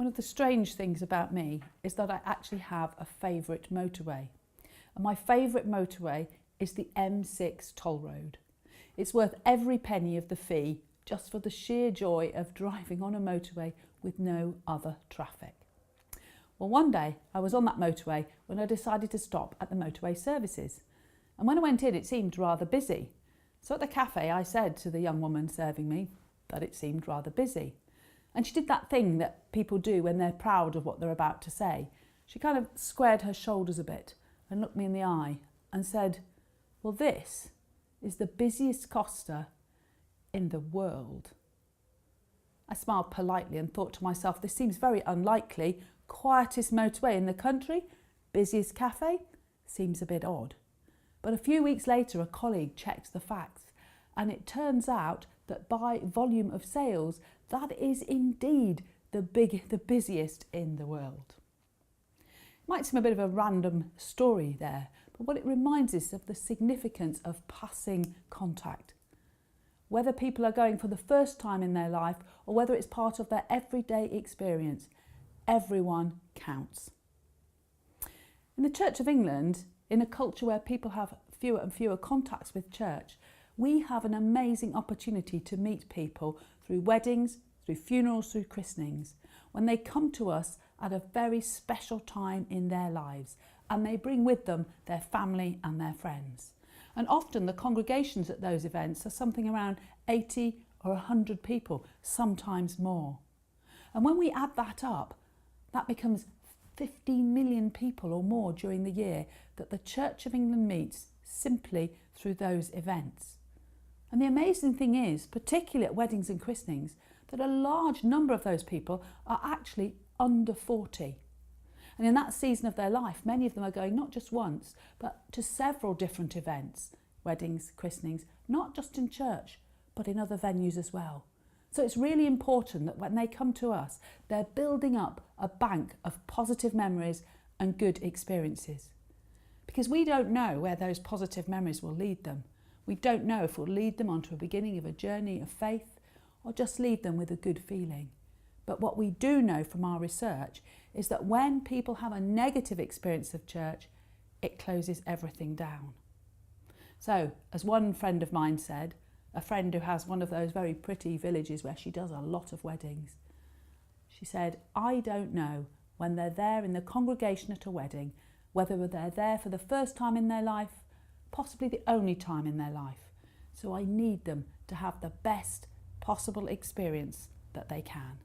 One of the strange things about me is that I actually have a favourite motorway. And my favourite motorway is the M6 toll road. It's worth every penny of the fee just for the sheer joy of driving on a motorway with no other traffic. Well, one day I was on that motorway when I decided to stop at the motorway services. And when I went in, it seemed rather busy. So at the cafe, I said to the young woman serving me that it seemed rather busy. And she did that thing that people do when they're proud of what they're about to say. She kind of squared her shoulders a bit and looked me in the eye and said, "Well, this is the busiest Costa in the world." I smiled politely and thought to myself, this seems very unlikely. Quietest motorway in the country, busiest cafe, seems a bit odd. But a few weeks later, a colleague checked the facts, and it turns out that by volume of sales, that is indeed the busiest in the world. It might seem a bit of a random story there, but what it reminds us of the significance of passing contact. Whether people are going for the first time in their life or whether it's part of their everyday experience, everyone counts. In the Church of England, in a culture where people have fewer and fewer contacts with church, we have an amazing opportunity to meet people through weddings, through funerals, through christenings, when they come to us at a very special time in their lives and they bring with them their family and their friends. And often the congregations at those events are something around 80 or 100 people, sometimes more. And when we add that up, that becomes 15 million people or more during the year that the Church of England meets simply through those events. And the amazing thing is, particularly at weddings and christenings, that a large number of those people are actually under 40. And in that season of their life, many of them are going not just once, but to several different events, weddings, christenings, not just in church, but in other venues as well. So it's really important that when they come to us, they're building up a bank of positive memories and good experiences. Because we don't know where those positive memories will lead them. We don't know if it will lead them onto a beginning of a journey of faith or just lead them with a good feeling. But what we do know from our research is that when people have a negative experience of church, it closes everything down. So, as one friend of mine said, a friend who has one of those very pretty villages where she does a lot of weddings, she said, "I don't know when they're there in the congregation at a wedding, whether they're there for the first time in their life, possibly the only time in their life. So I need them to have the best possible experience that they can."